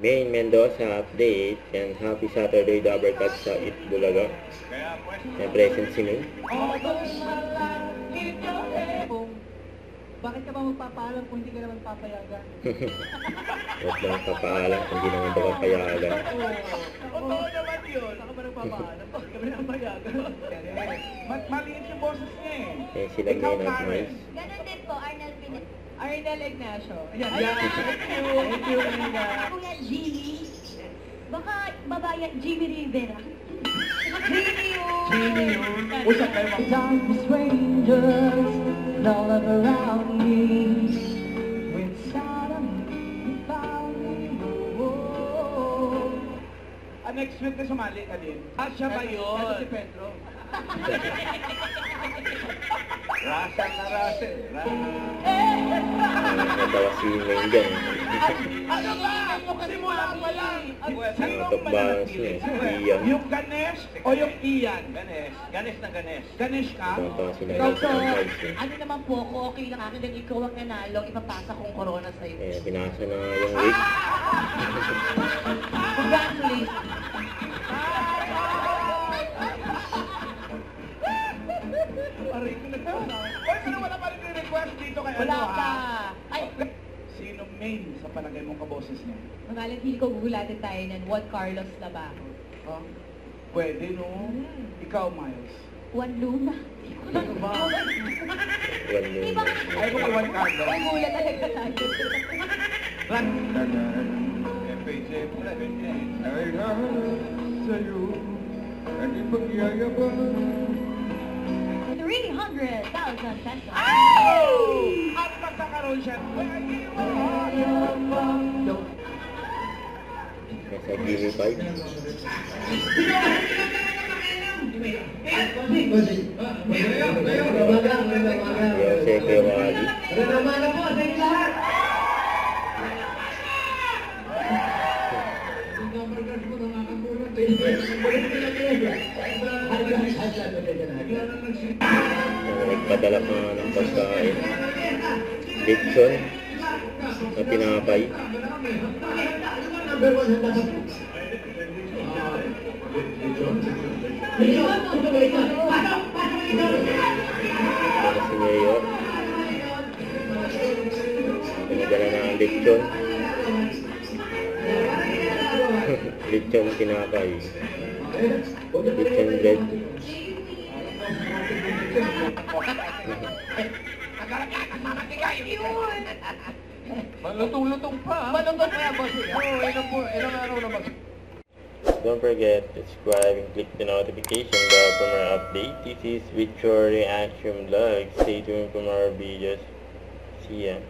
Main Mendoza update and happy Saturday Dabber Cut sa Itbulaga. May present si May. Bakit ka ba magpapaalam kung hindi ka naman papayagan? Huwag lang papaalam kung hindi naman ba papayagan. Oo naman yun. Saka ba nagpapaalam? Bakit kami nang payagan? Maliit yung boses niya eh. Eh, sila May nag-mais. Ganon din po, Arnel Ignacio. Ayan. Thank you, Linda. Kuya Jimmy. Baka babae, Jimmy Rivera. Jimmy yun. Usap kayo mga Dark strangers all around me. When suddenly you found me. Whoa. next week na sumali ka din. Siya ba yun? Ito si Pedro. Russell na Russell. Natawa si May dyan. Ano ba? Simula pa lang. Top balance niya. Iyan. Yung Ganesh o yung Ian? Ganesh. Ganesh na Ganesh. Ganesh ka? Natawa si May. Ano naman po ako, okay lang akin lang ikaw ang nanalo, ipapasa kong corona sa'yo. Eh, pinasa na nga yung week. Congratulations. Aray ko na. Oy, pero wala pa rin request dito kay Wala ano pa. ha? Ay, Sino main sa palagay mong kaboses niya? magaling hindi ko gugulatin tayo ng Juan Carlos Nabajo. Huh? Pwede no? Ikaw, Miles. Juan Luna. Ano ba? One Di ba? Ay, kung iwan ka doon. Ay, gulat talaga tayo. Ran. FHA pula ganyan. Ay sa'yo, ang ipagyayabang. 300,000 pesos. At magkakaroon siya. Nasa Jimmy 5. Jose Kewali. Nagpadala pa nga ng pagkain. Lechon na tinapay. Para si Mayor. Pinadala na ang lechon. Lechon na tinapay. Lechon bread. Malutong-lutong pa. Malungkot pa yan, boss. Ilang araw na ba? Don't forget to subscribe and click the notification bell for more updates. This is Victory Reaction Vlog. Stay tuned for more videos. See ya.